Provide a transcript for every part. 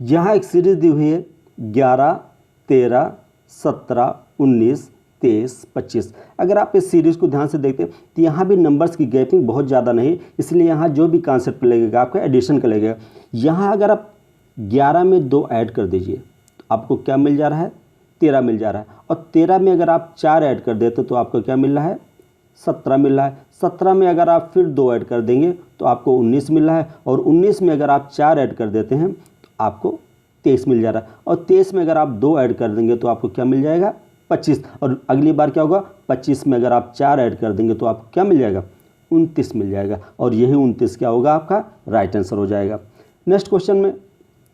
यहाँ एक सीरीज दी हुई है 11, 13, 17, 19, 23, 25। अगर आप इस सीरीज़ को ध्यान से देखते हैं तो यहाँ भी नंबर्स की गैपिंग बहुत ज़्यादा नहीं, इसलिए यहाँ जो भी कॉन्सेप्ट लगेगा आपका एडिशन का लगेगा। यहाँ अगर आप 11 में 2 ऐड कर दीजिए तो आपको क्या मिल जा रहा है, 13 मिल जा रहा है। और 13 में अगर आप 4 ऐड कर देते तो आपको क्या मिल रहा है, 17 मिल रहा है। 17 में अगर आप फिर 2 ऐड कर देंगे तो आपको 19 मिल रहा है। और 19 में अगर आप 4 ऐड कर देते हैं तो आपको 23 मिल जा रहा है। और 23 में अगर आप 2 ऐड कर देंगे तो आपको क्या मिल जाएगा, 25। और अगली बार क्या होगा, 25 में अगर आप 4 ऐड कर देंगे तो आपको क्या मिल जाएगा, 29 मिल जाएगा। और यही 29 क्या होगा, आपका राइट आंसर हो जाएगा। नेक्स्ट क्वेश्चन में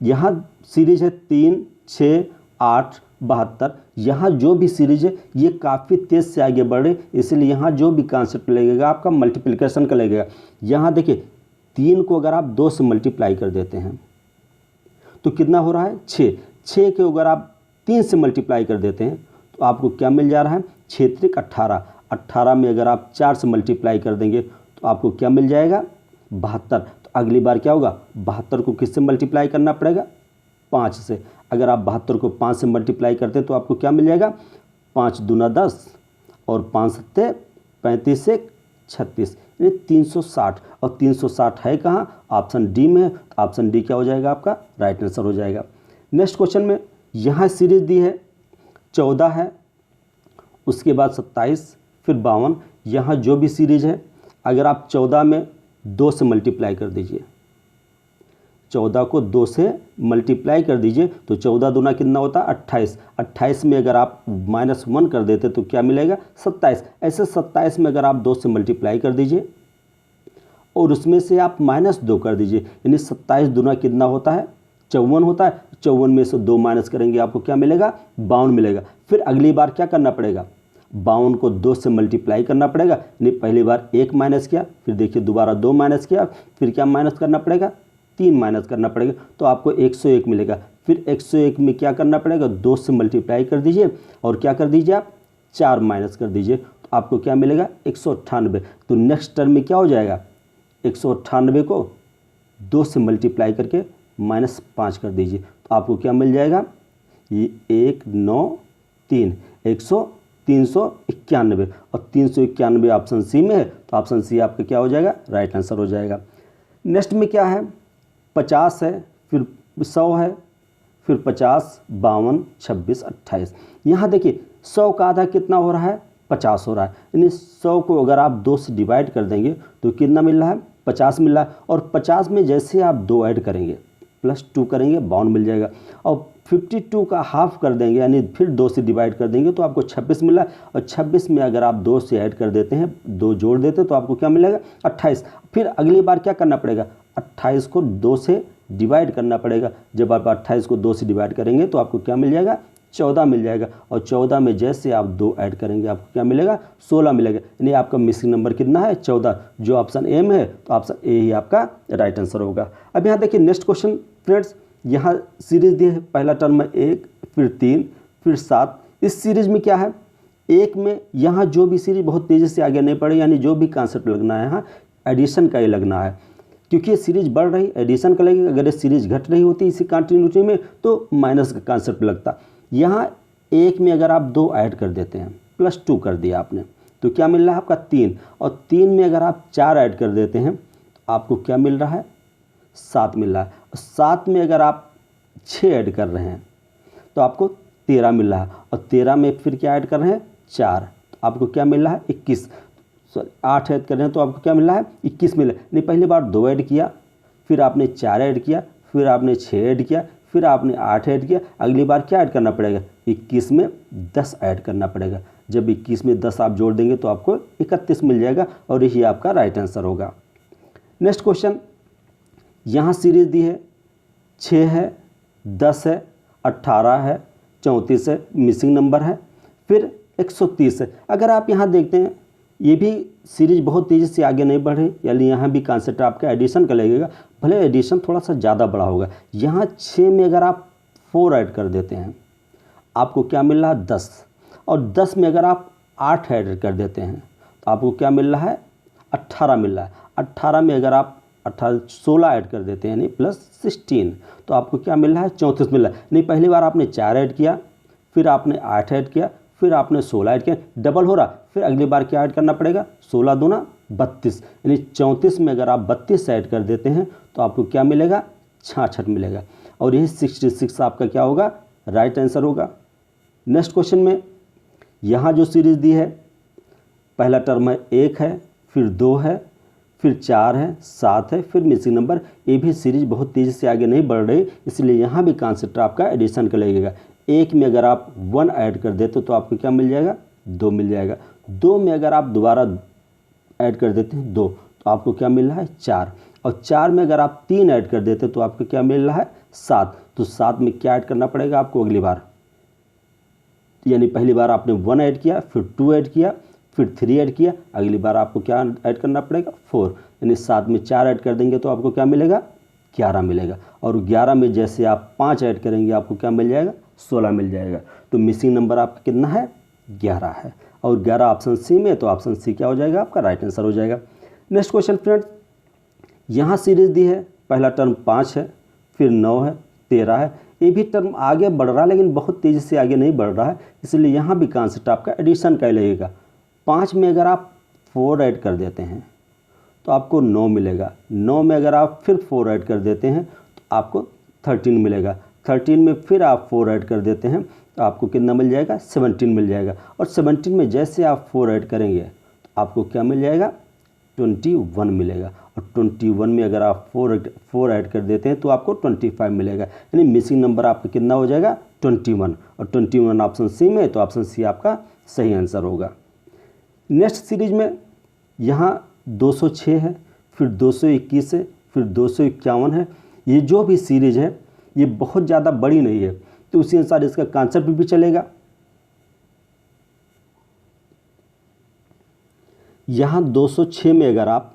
यहाँ सीरीज है 3, 6, 8, 72। यहाँ जो भी सीरीज है ये काफ़ी तेज़ से आगे बढ़ रही, इसलिए यहाँ जो भी कॉन्सेप्ट लगेगा आपका मल्टीप्लिकेशन का लगेगा। यहाँ देखिए 3 को अगर आप 2 से मल्टीप्लाई कर देते हैं तो कितना हो रहा है, 6। 6 के अगर आप 3 से मल्टीप्लाई कर देते हैं तो आपको क्या मिल जा रहा है, 6 त्रिक 18। 18 में अगर आप 4 से मल्टीप्लाई कर देंगे तो आपको क्या मिल जाएगा, 72। तो अगली बार क्या होगा, 72 को किससे मल्टीप्लाई करना पड़ेगा, 5 से। अगर आप 72 को 5 से मल्टीप्लाई करते तो आपको क्या मिल जाएगा, 5 दूना 10 और 5 सत्ते 35 से 36, यानी 360। और 360 है कहाँ, ऑप्शन डी में है। तो ऑप्शन डी क्या हो जाएगा, आपका राइट आंसर हो जाएगा। नेक्स्ट क्वेश्चन में यहाँ सीरीज दी है 14 है, उसके बाद 27, फिर 52। यहाँ जो भी सीरीज है अगर आप 14 में 2 से मल्टीप्लाई कर दीजिए, 14 को 2 से मल्टीप्लाई कर दीजिए तो 14 दूना कितना होता है, 28। 28 में अगर आप -1 कर देते तो क्या मिलेगा, 27। ऐसे 27 में अगर आप 2 से मल्टीप्लाई कर दीजिए और उसमें से आप -2 कर दीजिए, यानी 27 दूना कितना होता है, 54 होता है। 54 में से 2 माइनस करेंगे आपको क्या मिलेगा, 52 मिलेगा। फिर अगली बार क्या करना पड़ेगा, 52 को 2 से मल्टीप्लाई करना पड़ेगा, यानी पहली बार 1 माइनस किया, फिर देखिए दोबारा 2 माइनस किया, फिर क्या माइनस करना पड़ेगा, 3 माइनस करना पड़ेगा, तो आपको 101 मिलेगा। फिर 101 में क्या करना पड़ेगा, 2 से मल्टीप्लाई कर दीजिए और क्या कर दीजिए आप, 4 माइनस कर दीजिए, तो आपको क्या मिलेगा, 198। तो नेक्स्ट टर्म में क्या हो जाएगा, 198 को 2 से मल्टीप्लाई करके -5 कर दीजिए, तो आपको क्या मिल जाएगा, ये 193, 391। और 391 ऑप्शन सी में है, तो ऑप्शन सी आपका क्या हो जाएगा, राइट आंसर हो जाएगा। नेक्स्ट में क्या है, 50 है, फिर 100 है, फिर 50, 52, 26, 28। यहाँ देखिए 100 का आधा कितना हो रहा है, 50 हो रहा है, यानी 100 को अगर आप 2 से डिवाइड कर देंगे तो कितना मिल रहा है, 50 मिल रहा है। और 50 में जैसे आप 2 ऐड करेंगे +2 करेंगे 52 मिल जाएगा। और 52 का हाफ कर देंगे यानी फिर 2 से डिवाइड कर देंगे तो आपको 26 मिला। और 26 में अगर आप 2 से ऐड कर देते हैं, 2 जोड़ देते तो आपको क्या मिलेगा, 28। फिर अगली बार क्या करना पड़ेगा, 28 को 2 से डिवाइड करना पड़ेगा। जब आप 28 को 2 से डिवाइड करेंगे तो आपको क्या मिल जाएगा, 14 मिल जाएगा। और 14 में जैसे आप 2 ऐड करेंगे आपको क्या मिलेगा, 16 मिलेगा। यानी आपका मिसिंग नंबर कितना है, 14, जो ऑप्शन ए में है, तो ऑप्शन ए ही आपका राइट आंसर होगा। अब यहाँ देखिए नेक्स्ट क्वेश्चन फ्रेंड्स, यहाँ सीरीज दी है, पहला टर्म में 1, फिर 3, फिर 7। इस सीरीज में क्या है, 1 में यहाँ जो भी सीरीज बहुत तेज़ी से आगे नहीं बढ़े, यानी जो भी कॉन्सेप्ट लगना है यहाँ एडिशन का ही लगना है, क्योंकि ये सीरीज बढ़ रही एडिशन का लगेगा। अगर ये सीरीज घट रही होती इसी कंटिन्यूटी में तो माइनस का कॉन्सेप्ट लगता। यहाँ 1 में अगर आप 2 ऐड कर देते हैं, +2 कर दिया आपने, तो क्या मिल रहा है आपका 3। और 3 में अगर आप 4 ऐड कर देते हैं तो आपको क्या मिल रहा है, 7 मिल रहा है। और 7 में अगर आप 6 ऐड कर रहे हैं तो आपको 13 मिल रहा है। और 13 में फिर क्या ऐड कर रहे हैं, 4, तो आपको क्या मिल रहा है, 21। 8 ऐड कर रहे हैं तो आपको क्या मिल रहा है, 21 मिल रहा है। नहीं, पहली बार 2 ऐड किया, फिर आपने 4 ऐड किया, फिर आपने 6 ऐड किया, फिर आपने 8 ऐड किया। अगली बार क्या ऐड करना पड़ेगा, 21 में 10 ऐड करना पड़ेगा। जब 21 में 10 आप जोड़ देंगे तो आपको 31 मिल जाएगा और यही आपका राइट आंसर होगा। नेक्स्ट क्वेश्चन, यहाँ सीरीज दी है 6 है, 10 है, 18 है, 34 है, मिसिंग नंबर है, फिर 130 है। अगर आप यहाँ देखते हैं ये भी सीरीज बहुत तेज़ी से आगे नहीं बढ़ रही, यानी यहाँ भी कॉन्सेप्ट आपका एडिशन का लगेगा, भले एडिशन थोड़ा सा ज़्यादा बड़ा होगा। यहाँ 6 में अगर आप 4 ऐड कर देते हैं आपको क्या मिल रहा है, 10। और 10 में अगर आप 8 ऐड कर देते हैं तो आपको क्या मिल रहा है, 18 मिल रहा है। 18 में अगर आप 16 ऐड कर देते हैं यानी +16, तो आपको क्या मिल रहा है 34 मिल रहा है। नहीं पहली बार आपने 4 ऐड किया, फिर आपने 8 ऐड किया, फिर आपने 16 ऐड किया, डबल हो रहा, फिर अगली बार क्या ऐड करना पड़ेगा 16 दूना 32, यानी 34 में अगर आप 32 ऐड कर देते हैं तो आपको क्या मिलेगा 66 मिलेगा, और यही 66 आपका क्या होगा राइट आंसर होगा। नेक्स्ट क्वेश्चन में यहाँ जो सीरीज़ दी है, पहला टर्म है 1 है, फिर 2 है, फिर 4 है, 7 है, फिर मिसिंग नंबर। ये भी सीरीज बहुत तेज़ी से आगे नहीं बढ़ रही, इसलिए यहाँ भी कॉन्सेप्ट आपका एडिशन का लगेगा। 1 में अगर आप 1 ऐड कर देते तो आपको क्या मिल जाएगा 2 मिल जाएगा। 2 में अगर आप दोबारा ऐड कर देते हैं 2 तो आपको क्या मिल रहा है 4, और 4 में अगर आप 3 ऐड कर देते तो आपको क्या मिल रहा है 7, तो 7 में क्या ऐड करना पड़ेगा आपको अगली बार, यानी पहली बार आपने 1 ऐड किया, फिर 2 ऐड किया, फिर 3 ऐड किया, अगली बार आपको क्या ऐड करना पड़ेगा 4, यानी 7 में 4 ऐड कर देंगे तो आपको क्या मिलेगा 11 मिलेगा, और 11 में जैसे आप 5 ऐड करेंगे आपको क्या मिल जाएगा 16 मिल जाएगा। तो मिसिंग नंबर आपका कितना है 11 है, और 11 ऑप्शन सी में, तो ऑप्शन सी क्या हो जाएगा आपका राइट आंसर हो जाएगा। नेक्स्ट क्वेश्चन फ्रेंड्स, यहाँ सीरीज दी है, पहला टर्म 5 है, फिर 9 है, 13 है, ये भी टर्म आगे बढ़ रहा है लेकिन बहुत तेज़ी से आगे नहीं बढ़ रहा है, इसलिए यहाँ भी कॉन्सेप्ट आपका एडिशन का लगेगा। 5 में अगर आप 4 ऐड कर देते हैं तो आपको 9 मिलेगा, 9 में अगर आप फिर 4 ऐड कर देते हैं तो आपको 13 मिलेगा, 13 में फिर आप 4 ऐड कर देते हैं तो आपको कितना मिल जाएगा 17 मिल जाएगा, और 17 में जैसे आप 4 ऐड करेंगे तो आपको क्या मिल जाएगा 21 मिलेगा, और 21 में अगर आप 4 ऐड कर देते हैं तो आपको 25 मिलेगा, यानी मिसिंग नंबर आपका कितना हो जाएगा 21, और 21 ऑप्शन सी में, तो ऑप्शन सी आपका सही आंसर होगा। नेक्स्ट सीरीज में यहाँ 206 है, फिर 221 है, फिर 251 है। ये जो भी सीरीज है ये बहुत ज़्यादा बड़ी नहीं है, तो उसी अनुसार इसका कॉन्सेप्ट भी चलेगा। यहाँ 206 में अगर आप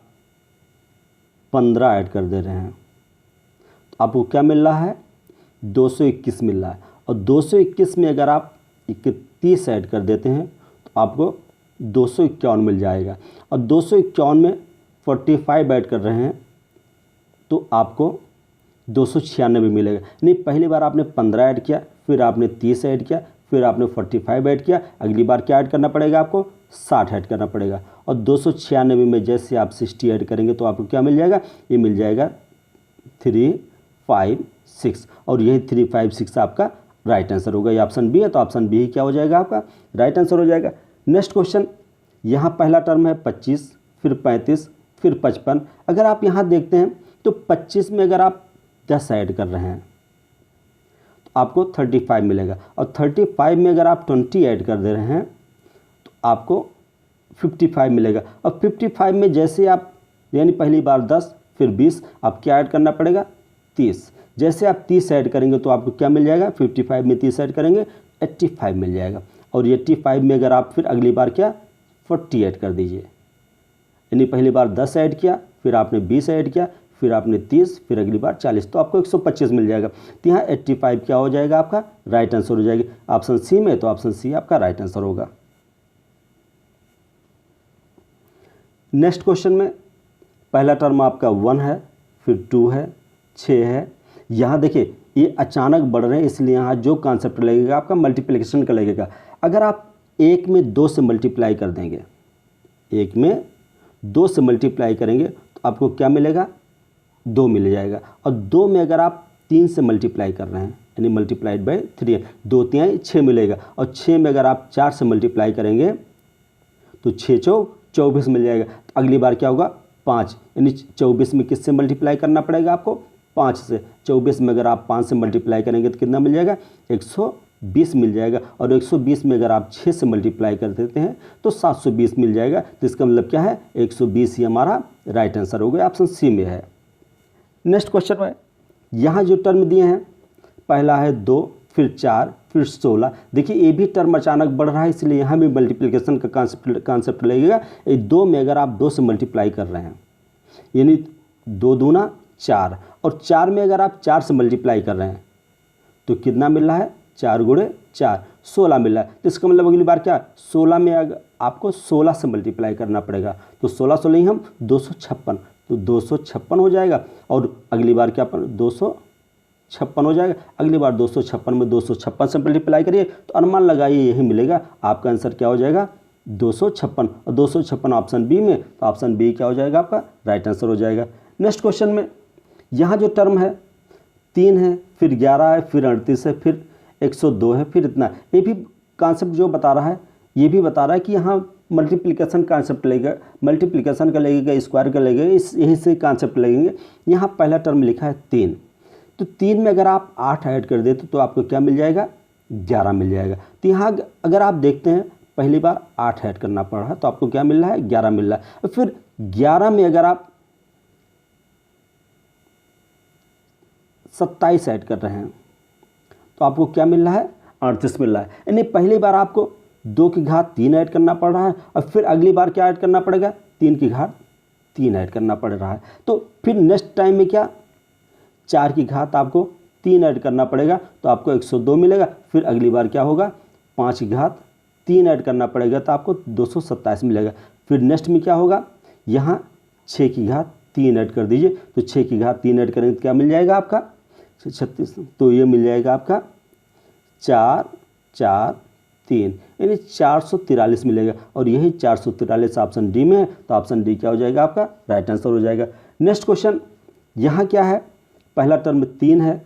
15 ऐड कर दे रहे हैं तो आपको क्या मिल रहा है 221 मिल रहा है, और 221 में अगर आप 31 ऐड कर देते हैं तो आपको 251 मिल जाएगा, और 251 में 45 ऐड कर रहे हैं तो आपको 296 मिलेगा। नहीं पहली बार आपने 15 ऐड किया, फिर आपने 30 ऐड किया, फिर आपने 45 ऐड किया, अगली बार क्या ऐड करना पड़ेगा आपको 60 ऐड करना पड़ेगा, और 296 में जैसे आप 60 ऐड करेंगे तो आपको क्या मिल जाएगा, ये मिल जाएगा 356, और यही 356 आपका राइट आंसर होगा। ये ऑप्शन बी है, तो ऑप्शन बी क्या हो जाएगा आपका राइट आंसर हो जाएगा। नेक्स्ट क्वेश्चन, यहाँ पहला टर्म है 25, फिर 35, फिर 55। अगर आप यहाँ देखते हैं तो 25 में अगर आप 10 ऐड कर रहे हैं तो आपको 35 मिलेगा, और 35 में अगर आप 20 ऐड कर दे रहे हैं तो आपको 55 मिलेगा, और 55 में जैसे आप यानी पहली बार 10 फिर 20, आप क्या ऐड करना पड़ेगा 30, जैसे आप 30 ऐड करेंगे तो आपको क्या मिल जाएगा 55 में 30 ऐड करेंगे 85 मिल जाएगा, और 85 में अगर आप फिर अगली बार क्या 40 ऐड कर दीजिए, यानी पहली बार 10 ऐड किया, फिर आपने 20 ऐड किया, फिर आपने 30, फिर अगली बार 40, तो आपको 125 मिल जाएगा। तो यहाँ 85 क्या हो जाएगा आपका राइट आंसर हो जाएगी ऑप्शन सी में, तो ऑप्शन सी आपका राइट आंसर होगा। नेक्स्ट क्वेश्चन में पहला टर्म आपका 1 है, फिर 2 है, 6 है। यहाँ देखिए ये अचानक बढ़ रहे हैं, इसलिए यहाँ जो कॉन्सेप्ट लगेगा आपका मल्टीप्लिकेशन का लगेगा। अगर आप 1 में 2 से मल्टीप्लाई कर देंगे, 1 में 2 से मल्टीप्लाई करेंगे तो आपको क्या मिलेगा 2 मिल जाएगा, और 2 में अगर आप 3 से मल्टीप्लाई कर रहे हैं यानी मल्टीप्लाइड बाय 3, 2 3 6 मिलेगा, और 6 में अगर आप 4 से मल्टीप्लाई करेंगे तो 6 चौक 24 मिल जाएगा। तो अगली बार क्या होगा 5, यानी 24 में किससे मल्टीप्लाई करना पड़ेगा आपको 5 से। 24 में अगर आप 5 से मल्टीप्लाई करेंगे तो कितना मिल जाएगा 120 मिल जाएगा, और 120 में अगर आप 6 से मल्टीप्लाई कर देते हैं तो 720 मिल जाएगा। तो इसका मतलब क्या है 120 ही हमारा राइट आंसर हो गया, ऑप्शन सी में है। नेक्स्ट क्वेश्चन में यहाँ जो टर्म दिए हैं, पहला है 2, फिर 4, फिर 16। देखिए ये भी टर्म अचानक बढ़ रहा है, इसलिए यहाँ भी मल्टीप्लिकेशन का कॉन्सेप्ट लगेगा। 2 में अगर आप 2 से मल्टीप्लाई कर रहे हैं यानी 2 दूना 4, और 4 में अगर आप 4 से मल्टीप्लाई कर रहे हैं तो कितना मिल रहा है 4 गुणे 4 16 मिल रहा है। तो इसका मतलब अगली बार क्या 16 में अगर आपको 16 से मल्टीप्लाई करना पड़ेगा, तो 16 16 ही हम 256, तो 256 हो जाएगा। और अगली बार क्या 256 हो जाएगा। अगली बार 256 में 256 से मल्टीप्लाई करिए तो अनुमान लगाइए यही मिलेगा। आपका आंसर क्या हो जाएगा 256। और 256 ऑप्शन बी में, तो ऑप्शन बी क्या हो जाएगा आपका राइट आंसर हो जाएगा। नेक्स्ट क्वेश्चन में यहाँ जो टर्म है 3 है, फिर 11 है, फिर 38 है, फिर 102 है, फिर इतना। ये भी कॉन्सेप्ट जो बता रहा है, ये भी बता रहा है कि यहाँ मल्टीप्लिकेशन कॉन्सेप्ट लगेगा, मल्टीप्लिकेशन का लगेगा, स्क्वायर का लगेगा, इस यही से कॉन्सेप्ट लगेंगे। यहाँ पहला टर्म लिखा है 3, तो 3 में अगर आप 8 ऐड कर देते तो आपको क्या मिल जाएगा 11 मिल जाएगा। तो यहाँ अगर आप देखते हैं पहली बार 8 ऐड करना पड़ रहा है तो आपको क्या मिल रहा है 11 मिल रहा है। फिर 11 में अगर आप 27 ऐड कर रहे हैं तो आपको क्या मिल रहा है 38 मिल रहा है। यानी पहली बार आपको 2 की घात 3 ऐड करना पड़ रहा है और फिर अगली बार क्या ऐड करना पड़ेगा 3 की घात 3 ऐड करना पड़ रहा है। तो फिर नेक्स्ट टाइम में क्या 4 की घात आपको 3 ऐड करना पड़ेगा तो आपको 102 मिलेगा। फिर अगली बार क्या होगा 5 की घात 3 ऐड करना पड़ेगा तो आपको 227 मिलेगा। फिर नेक्स्ट में क्या होगा यहाँ 6 की घात 3 ऐड कर दीजिए तो 6 की घात 3 ऐड करेंगे तो क्या मिल जाएगा आपका 36। तो ये मिल जाएगा आपका 4 4 3 यानी 443 मिलेगा। और यही 443 ऑप्शन डी में है तो ऑप्शन डी क्या हो जाएगा आपका राइट आंसर हो जाएगा। नेक्स्ट क्वेश्चन यहाँ क्या है पहला टर्म 3 है,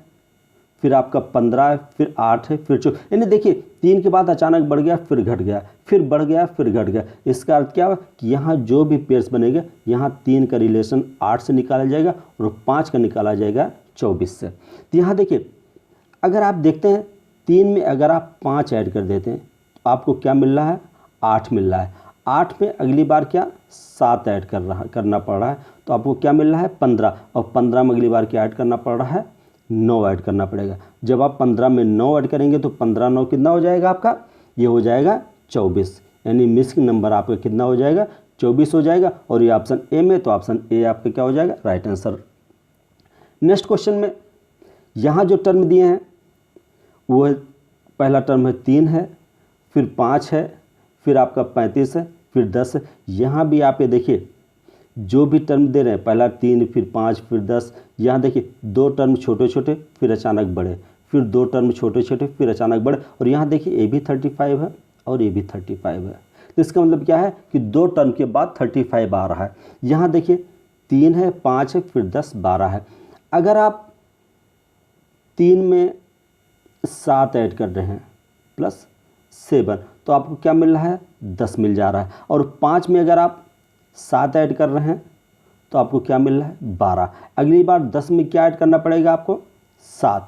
फिर आपका 15 है, फिर 8 है, फिर 4। यानी देखिए 3 के बाद अचानक बढ़ गया, फिर घट गया, फिर बढ़ गया, फिर घट गया। इसका अर्थ क्या हुआ कि यहाँ जो भी पेयर्स बनेगा यहाँ 3 का रिलेशन 8 से निकाला जाएगा और 5 का निकाला जाएगा 24 से। तो यहाँ देखिए अगर आप देखते हैं 3 में अगर आप 5 ऐड कर देते हैं तो आपको क्या मिल रहा है 8 मिल रहा है। 8 में अगली बार क्या 7 ऐड करना पड़ रहा है तो आपको क्या मिल रहा है 15। और 15 में अगली बार क्या ऐड करना पड़ रहा है 9 ऐड करना पड़ेगा। जब आप 15 में 9 ऐड करेंगे तो 15 9 कितना हो जाएगा आपका ये हो जाएगा 24। यानी मिसिंग नंबर आपका कितना हो जाएगा 24 हो जाएगा। और ये ऑप्शन ए में तो ऑप्शन ए आपका क्या हो जाएगा राइट आंसर। नेक्स्ट क्वेश्चन में यहाँ जो टर्म दिए हैं वो पहला टर्म है 3 है, फिर 5 है, फिर आपका 35 है, फिर 10 है। यहाँ भी आप ये देखिए जो भी टर्म दे रहे हैं पहला 3 फिर 5 फिर 10, यहाँ देखिए 2 टर्म छोटे छोटे फिर अचानक बढ़े, फिर 2 टर्म छोटे छोटे फिर अचानक बढ़े। और यहाँ देखिए ये भी 35 है और ये भी 35 है। तो इसका मतलब क्या है कि 2 टर्म के बाद 35 आ रहा है। यहाँ देखिए 3 है 5 है फिर 10 12 है। अगर आप 3 में 7 ऐड कर रहे हैं प्लस 7 तो आपको क्या मिल रहा है 10 मिल जा रहा है। और 5 में अगर आप 7 ऐड कर रहे हैं तो आपको क्या मिल रहा है 12। अगली बार 10 में क्या ऐड करना पड़ेगा आपको 7।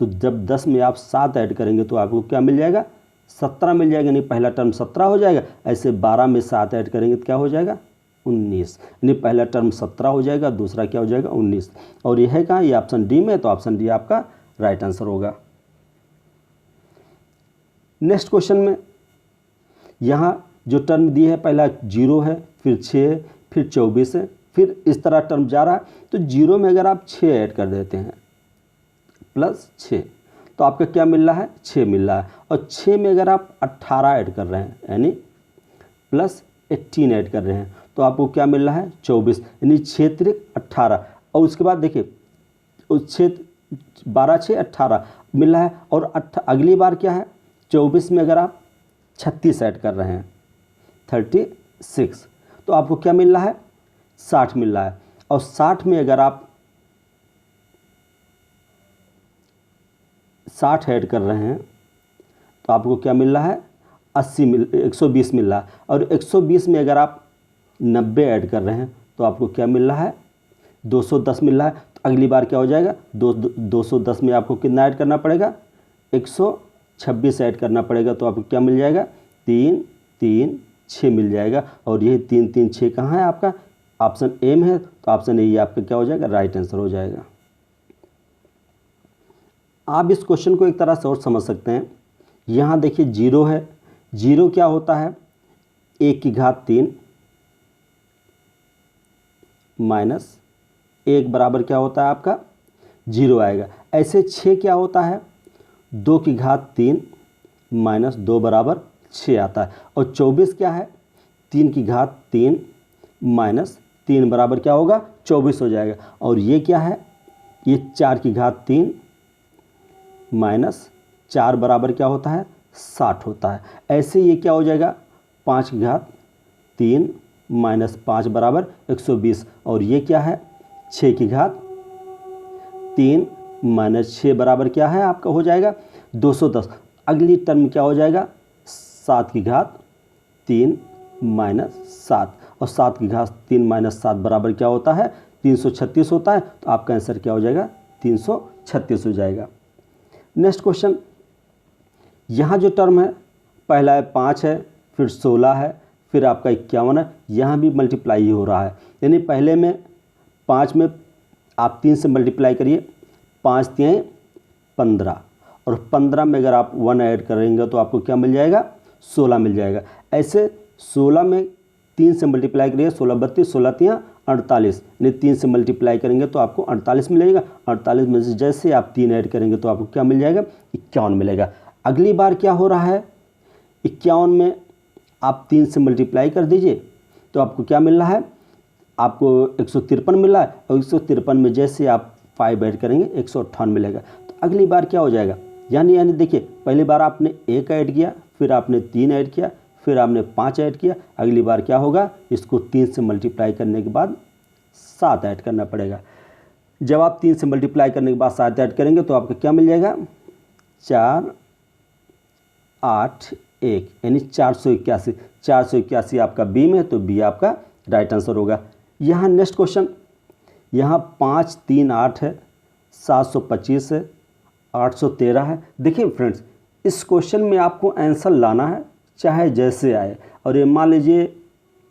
तो जब 10 में आप 7 ऐड करेंगे तो आपको क्या मिल जाएगा 17 मिल जाएगा। यानी पहला टर्म 17 हो जाएगा। ऐसे 12 में 7 ऐड करेंगे तो क्या हो जाएगा 19। यानी पहला टर्म 17 हो जाएगा, दूसरा क्या हो जाएगा 19। और यह है कहाँ ये ऑप्शन डी में, तो ऑप्शन डी आपका राइट आंसर होगा। नेक्स्ट क्वेश्चन में यहाँ जो टर्म दिए है पहला 0 है, फिर 6 है, फिर 24 है, फिर इस तरह टर्म जा रहा है। तो 0 में अगर आप 6 ऐड कर देते हैं प्लस 6 तो आपका क्या मिल रहा है 6 मिल रहा है। और 6 में अगर आप 18 ऐड कर रहे हैं यानी प्लस 18 ऐड कर रहे हैं तो आपको क्या मिल रहा है 24। यानी 6 त्रिक 18। और उसके बाद देखिए उस 6 12 6 18 मिल रहा है। और अगली बार क्या है 24 में अगर आप 36 ऐड कर रहे हैं 36 तो आपको क्या मिल रहा है 60 मिल रहा है। और 60 में अगर आप 60 ऐड कर रहे हैं तो आपको क्या मिल रहा है 120 मिल रहा है। और 120 में अगर आप 90 ऐड कर रहे हैं तो आपको क्या मिल रहा है 210 मिल रहा है। तो अगली बार क्या हो जाएगा 210 में आपको कितना ऐड करना पड़ेगा 126 ऐड करना पड़ेगा। तो आपको क्या मिल जाएगा 3 3 6 मिल जाएगा। और यही 3 3 6 कहाँ है आपका ऑप्शन ए में है। तो ऑप्शन ए ये आपका क्या हो जाएगा राइट आंसर हो जाएगा। आप इस क्वेश्चन को एक तरह से और समझ सकते हैं। यहाँ देखिए 0 है, 0 क्या होता है 1 की घात 3 माइनस 1 बराबर क्या होता है आपका 0 आएगा। ऐसे 6 क्या होता है 2 की घात 3 माइनस 2 बराबर 6 आता है। और 24 क्या है 3 की घात 3 माइनस 3 बराबर क्या होगा 24 हो जाएगा। और ये क्या है, ये 4 की घात 3 माइनस 4 बराबर क्या होता है, 60 होता है। ऐसे ये क्या हो जाएगा, 5 की घात 3 माइनस 5 बराबर 120। और ये क्या है, 6 की घात 3 माइनस 6 बराबर क्या है आपका, हो जाएगा 210। अगली टर्म क्या हो जाएगा, 7 की घात 3 माइनस 7, और 7 की घात 3 माइनस 7 बराबर क्या होता है, 336 होता है। तो आपका आंसर क्या हो जाएगा, 336 हो जाएगा। नेक्स्ट क्वेश्चन, यहाँ जो टर्म है, पहला है 5 है, फिर 16 है, फिर आपका 51 है, यहाँ भी मल्टीप्लाई ही हो रहा है। यानी पहले में 5 में आप 3 से मल्टीप्लाई करिए, 5 3 15, और 15 में अगर आप 1 ऐड करेंगे तो आपको क्या मिल जाएगा, 16 मिल जाएगा। ऐसे 16 में 3 से मल्टीप्लाई करिए, 16 32, 16 3 48, यानी 3 से मल्टीप्लाई करेंगे तो आपको 48 मिलेगा। 48 में से जैसे आप 3 ऐड करेंगे तो आपको क्या मिल जाएगा, 51 मिलेगा। अगली बार क्या हो रहा है, 51 में आप 3 से मल्टीप्लाई कर दीजिए तो आपको क्या मिल रहा है, आपको 153 मिल रहा है, और 153 में जैसे आप 5 ऐड करेंगे 158 मिलेगा। तो अगली बार क्या हो जाएगा, यानी देखिए पहली बार आपने 1 ऐड किया, फिर आपने 3 ऐड किया, फिर आपने 5 ऐड किया। अगली बार क्या होगा, इसको 3 से मल्टीप्लाई करने के बाद 7 ऐड करना पड़ेगा। जब आप 3 से मल्टीप्लाई करने के बाद 7 ऐड करेंगे तो आपको क्या मिल जाएगा, 4 8 1, यानी 481। 481 आपका बी में, तो बी आपका राइट आंसर होगा। यहाँ नेक्स्ट क्वेश्चन, यहाँ 5 3 8 है, 725 है, 813 है। देखिए फ्रेंड्स, इस क्वेश्चन में आपको आंसर लाना है चाहे जैसे आए, और ये मान लीजिए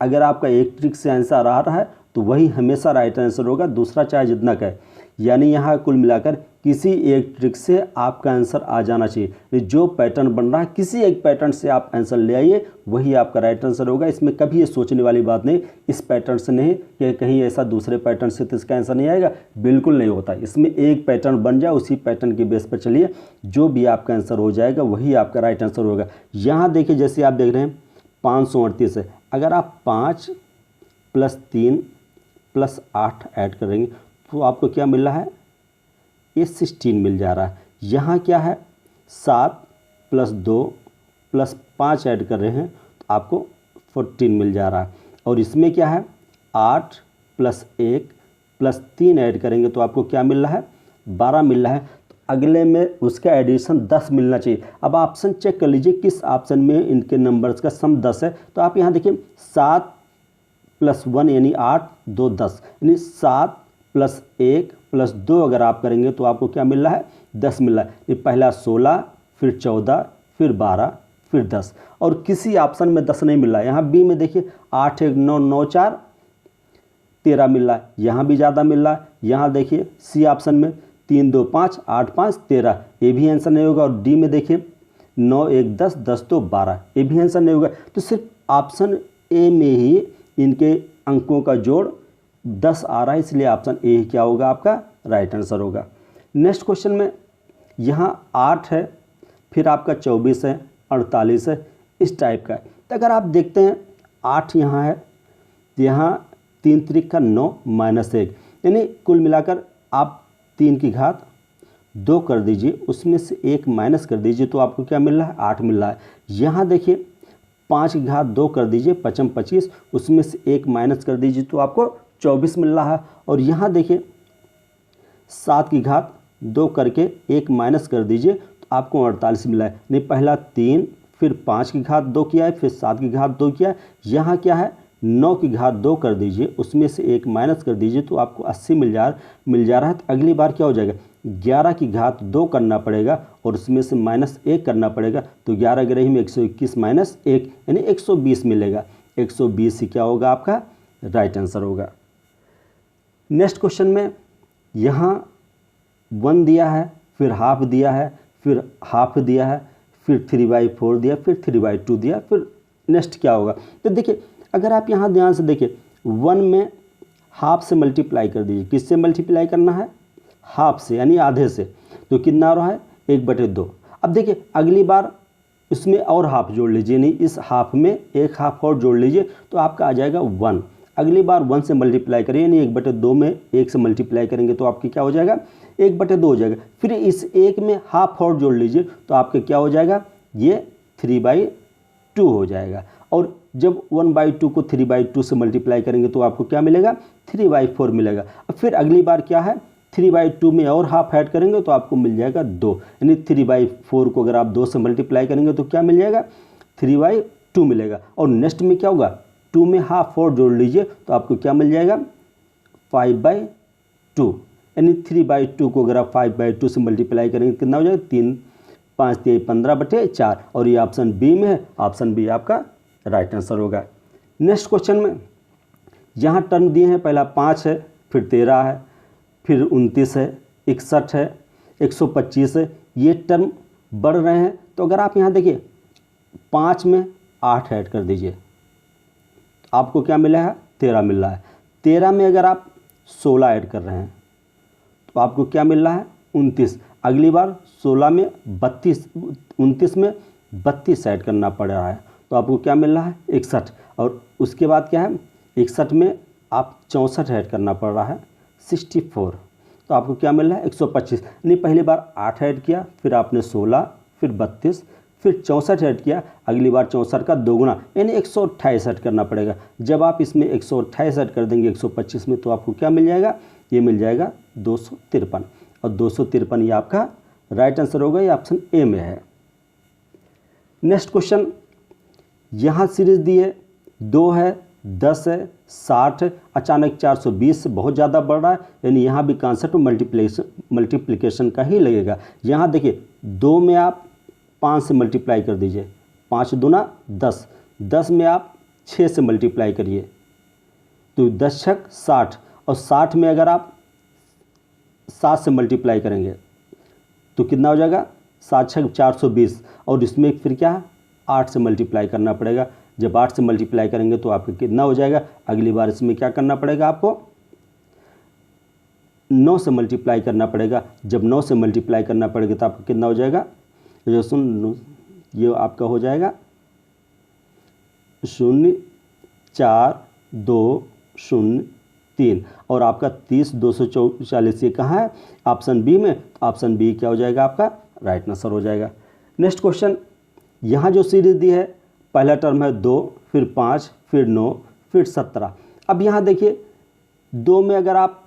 अगर आपका एक ट्रिक से आंसर आ रहा है तो वही हमेशा राइट आंसर होगा, दूसरा चाहे जितना कहे। यानी यहाँ कुल मिलाकर किसी एक ट्रिक से आपका आंसर आ जाना चाहिए। जो पैटर्न बन रहा है किसी एक पैटर्न से आप आंसर ले आइए, वही आपका राइट आंसर होगा। इसमें कभी ये सोचने वाली बात नहीं इस पैटर्न से नहीं कि कहीं ऐसा दूसरे पैटर्न से तो इसका आंसर नहीं आएगा, बिल्कुल नहीं होता। इसमें एक पैटर्न बन जाए, उसी पैटर्न के बेस पर चलिए, जो भी आपका आंसर हो जाएगा वही आपका राइट आंसर होगा। यहाँ देखिए जैसे आप देख रहे हैं 538 है, अगर आप 5 + 3 + 8 ऐड करेंगे तो आपको क्या मिल रहा है, ये 16 मिल जा रहा है। यहाँ क्या है, 7 + 2 + 5 ऐड कर रहे हैं तो आपको 14 मिल जा रहा है। और इसमें क्या है, 8 + 1 + 3 ऐड करेंगे तो आपको क्या मिल रहा है, 12 मिल रहा है। तो अगले में उसका एडिशन 10 मिलना चाहिए। अब ऑप्शन चेक कर लीजिए किस ऑप्शन में इनके नंबर्स का सम 10 है। तो आप यहाँ देखिए 7 + 1 यानी 8 2 10, यानी 7 + 1 + 2 अगर आप करेंगे तो आपको क्या मिल रहा है, 10 मिल रहा है। ये पहला 16, फिर 14, फिर 12, फिर 10, और किसी ऑप्शन में 10 नहीं मिल रहा है। यहाँ बी में देखिए 8 1 9 9 4 13 मिल रहा है, यहाँ भी ज़्यादा मिल रहा है। यहाँ देखिए सी ऑप्शन में 3 2 5 8 5 13, ये भी आंसर नहीं होगा। और डी में देखिए 9 1 10 10 2 12, ये भी आंसर नहीं होगा। तो सिर्फ ऑप्शन ए में ही इनके अंकों का जोड़ 10 आ रहा है, इसलिए ऑप्शन ए क्या होगा, आपका राइट आंसर होगा। नेक्स्ट क्वेश्चन में यहाँ 8 है, फिर आपका 24 है, 48 है, इस टाइप का है। तो अगर आप देखते हैं 8 यहाँ है, यहाँ 3 3 का 9 -1, यानी कुल मिलाकर आप 3 की घात 2 कर दीजिए, उसमें से 1 माइनस कर दीजिए तो आपको क्या मिल रहा है, 8 मिल रहा है। यहाँ देखिए 5 की घात 2 कर दीजिए, 5 25, उसमें से 1 माइनस कर दीजिए तो आपको 24 मिल रहा है। और यहाँ देखिए 7 की घात 2 करके 1 माइनस कर दीजिए तो आपको 48 मिला है। नहीं, पहला 3, फिर 5 की घात 2 किया है, फिर 7 की घात 2 किया है। यहाँ क्या है, 9 की घात 2 कर दीजिए, उसमें से 1 माइनस कर दीजिए तो आपको 80 मिल जा रहा है। तो अगली बार क्या हो जाएगा, 11 की घात 2 करना पड़ेगा और उसमें से -1 करना पड़ेगा। तो 11 ग्रही में 121 - 1 यानी 120 मिलेगा। 120 ही क्या होगा, आपका राइट आंसर होगा। नेक्स्ट क्वेश्चन में यहाँ 1 दिया है, फिर हाफ दिया है, फिर हाफ दिया है, फिर 3/4 दिया, फिर 3/2 दिया, फिर नेक्स्ट क्या होगा। तो देखिए अगर आप यहाँ ध्यान से देखिए 1 में हाफ से मल्टीप्लाई कर दीजिए। किससे मल्टीप्लाई करना है, हाफ से, यानी आधे से। तो कितना आ रहा है, 1/2। अब देखिए अगली बार इसमें और हाफ जोड़ लीजिए, नहीं इस हाफ में एक हाफ और जोड़ लीजिए तो आपका आ जाएगा 1। अगली बार 1 से मल्टीप्लाई करिए, यानी 1/2 में 1 से मल्टीप्लाई करेंगे तो आपकी क्या हो जाएगा, 1/2 हो जाएगा। फिर इस 1 में हाफ और जोड़ लीजिए तो आपके क्या हो जाएगा, ये 3/2 हो जाएगा। और जब 1/2 को 3/2 से मल्टीप्लाई करेंगे तो आपको क्या मिलेगा, 3/4 मिलेगा। अब फिर अगली बार क्या है, 3/2 में और हाफ ऐड करेंगे तो आपको मिल जाएगा 2, यानी 3/4 को अगर आप 2 से मल्टीप्लाई करेंगे तो क्या मिल जाएगा, 3/2 मिलेगा। और नेक्स्ट में क्या होगा, 2 में हाफ और जोड़ लीजिए तो आपको क्या मिल जाएगा, 5/2, यानी 3/2 को अगर आप 5/2 से मल्टीप्लाई करेंगे कितना हो जाएगा, 3 5 3 15/4। और ये ऑप्शन बी में है, ऑप्शन बी आपका राइट आंसर होगा। नेक्स्ट क्वेश्चन में यहाँ टर्म दिए हैं, पहला 5 है, फिर 13 है, फिर 29 है, 61 है, 125 है, ये टर्म बढ़ रहे हैं। तो अगर आप यहाँ देखिए 5 में 8 ऐड कर दीजिए, आपको क्या मिला है, 13 मिल रहा है। 13 में अगर आप 16 ऐड कर रहे हैं तो आपको क्या मिल रहा है, 29। अगली बार 16 में 32, 29 में 32 ऐड करना पड़ रहा है तो आपको क्या मिल रहा है, 61। और उसके बाद क्या है, 61 में आप 64 ऐड करना पड़ रहा है, 64, तो आपको क्या मिल रहा है, 125। यानी पहली बार 8 ऐड किया, फिर आपने 16, फिर 32, फिर 64 ऐड किया, अगली बार 64 का दोगुना यानी 128 ऐड करना पड़ेगा। जब आप इसमें 128 ऐड कर देंगे 125 में तो आपको क्या मिल जाएगा, ये मिल जाएगा 253। और 253 ये आपका राइट आंसर होगा, ये ऑप्शन ए में है। नेक्स्ट क्वेश्चन, यहाँ सीरीज दी है, 2 है, 10 है, 60 है, अचानक 420 से बहुत ज़्यादा बढ़ रहा है, यानी यहाँ भी कॉन्सेप्ट मल्टीप्लिकेशन का ही लगेगा। यहाँ देखिए 2 में आप 5 से मल्टीप्लाई कर दीजिए, 5 दूना 10, 10 में आप 6 से मल्टीप्लाई करिए तो 10 छक 60, और 60 में अगर आप 7 से मल्टीप्लाई करेंगे तो कितना हो जाएगा, 7 छक 420, और इसमें फिर क्या है, 8 से मल्टीप्लाई करना पड़ेगा। जब 8 से मल्टीप्लाई करेंगे तो आपका कितना हो जाएगा, अगली बार इसमें क्या करना पड़ेगा, आपको 9 से मल्टीप्लाई करना पड़ेगा। जब 9 से मल्टीप्लाई करना पड़ेगा तो आपका कितना हो जाएगा, जो सुन ये आपका हो जाएगा 0 4 2 0 3, और आपका 30 240 ये कहाँ है, ऑप्शन बी में। ऑप्शन बी क्या हो जाएगा, आपका राइट आंसर हो जाएगा। नेक्स्ट क्वेश्चन, यहाँ जो सीरीज दी है, पहला टर्म है 2, फिर 5, फिर 9, फिर 17। अब यहाँ देखिए 2 में अगर आप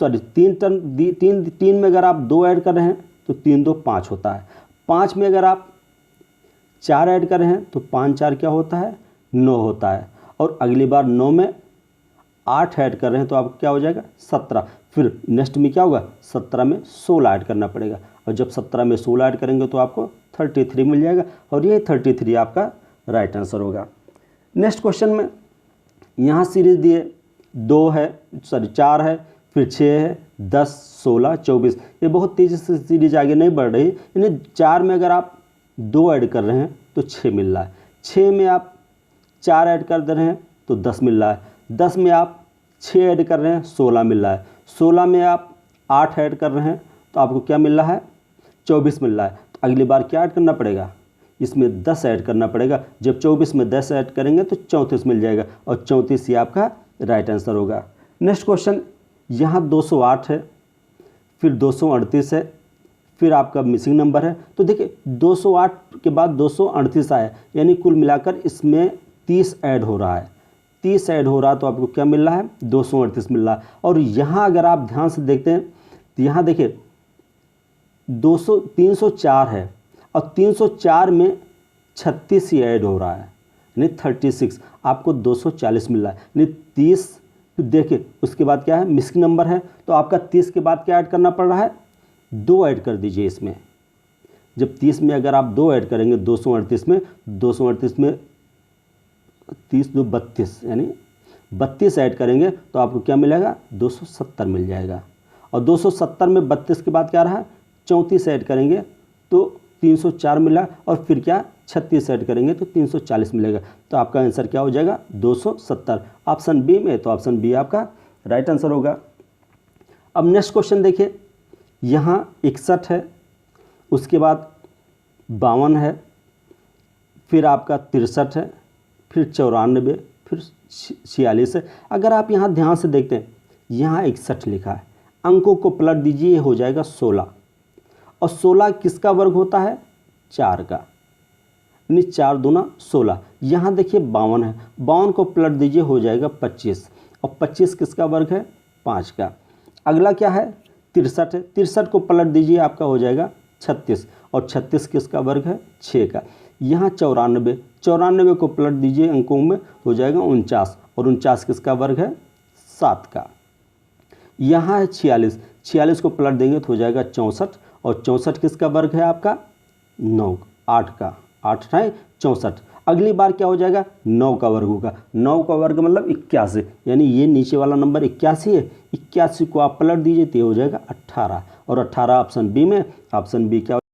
तीन टर्म दी, तीन में अगर आप 2 ऐड कर रहे हैं तो 3 2 5 होता है। 5 में अगर आप 4 ऐड कर रहे हैं तो 5 4 क्या होता है, 9 होता है। और अगली बार 9 में 8 ऐड कर रहे हैं तो आपको क्या हो जाएगा, 17। फिर नेक्स्ट में क्या होगा, 17 में 16 ऐड करना पड़ेगा, और जब 17 में 16 ऐड करेंगे तो आपको 33 मिल जाएगा, और ये 33 आपका राइट आंसर होगा। नेक्स्ट क्वेश्चन में यहाँ सीरीज दिए, 2 है, 4 है, फिर 6 है, 10 16 24। ये बहुत तेज़ी से सीरीज आगे नहीं बढ़ रही, यानी 4 में अगर आप 2 ऐड कर रहे हैं तो 6 मिल रहा है, 6 में आप 4 ऐड कर दे रहे हैं तो 10 मिल रहा है, 10 में आप 6 ऐड कर रहे हैं 16 मिल रहा है, 16 में आप 8 ऐड कर रहे हैं तो आपको क्या मिल रहा है, 24 मिल रहा है। तो अगली बार क्या ऐड करना पड़ेगा, इसमें 10 ऐड करना पड़ेगा। जब 24 में 10 ऐड करेंगे तो 34 मिल जाएगा, और 34 ये आपका राइट आंसर होगा। नेक्स्ट क्वेश्चन, यहाँ 208 है, फिर 238 है, फिर आपका मिसिंग नंबर है। तो देखिए 208 के बाद 238 आया, यानी कुल मिलाकर इसमें 30 ऐड हो रहा है, 30 ऐड हो रहा है तो आपको क्या मिल रहा है, 238 मिल रहा है। और यहाँ अगर आप ध्यान से देखते हैं तो यहाँ देखिए 304 है, और 304 में 36 ही ऐड हो रहा है, यानी 36, आपको 240 मिल रहा है, यानी 30। देखिए उसके बाद क्या है, मिसिंग नंबर है, तो आपका 30 के बाद क्या ऐड करना पड़ रहा है, 2 ऐड कर दीजिए इसमें। जब 30 में अगर आप 2 ऐड करेंगे 238 में, 238 में 30 2 32, यानी 32 ऐड करेंगे तो आपको क्या मिलेगा, 270 मिल जाएगा। और 270 में 32 के बाद क्या रहा, 34 ऐड करेंगे तो 304 मिला, और फिर क्या 36 ऐड करेंगे तो 340 मिलेगा। तो आपका आंसर क्या हो जाएगा, 270, ऑप्शन बी में। तो ऑप्शन बी आपका राइट आंसर होगा। अब नेक्स्ट क्वेश्चन देखिए, यहाँ 61 है, उसके बाद 52 है, फिर आपका 63 है, फिर 94, फिर 46 है। अगर आप यहाँ ध्यान से देखते हैं, यहाँ 61 लिखा है, अंकों को पलट दीजिए, हो जाएगा 16, और 16 किसका वर्ग होता है? 4 का, यानी 4 दूना 16। यहाँ देखिए 52 है, 52 को पलट दीजिए, हो जाएगा 25, और 25 किसका वर्ग है? 5 का। अगला क्या है? 63 है, 63 को पलट दीजिए, आपका हो जाएगा 36, और 36 किसका वर्ग है? 6 का। यहाँ 94, 94 को पलट दीजिए अंकों में, हो जाएगा 49, और 49 किसका वर्ग है? 7 का। यहाँ है 46, 46 को पलट देंगे तो हो जाएगा 64, और 64 किसका वर्ग है आपका? 9, 8 का, 8 है 64। अगली बार क्या हो जाएगा? 9 का वर्ग होगा, 9 का वर्ग मतलब 81, यानी ये नीचे वाला नंबर 81 है, 81 को आप पलट दीजिए तो ये हो जाएगा 18, और 18 ऑप्शन बी में। ऑप्शन बी क्या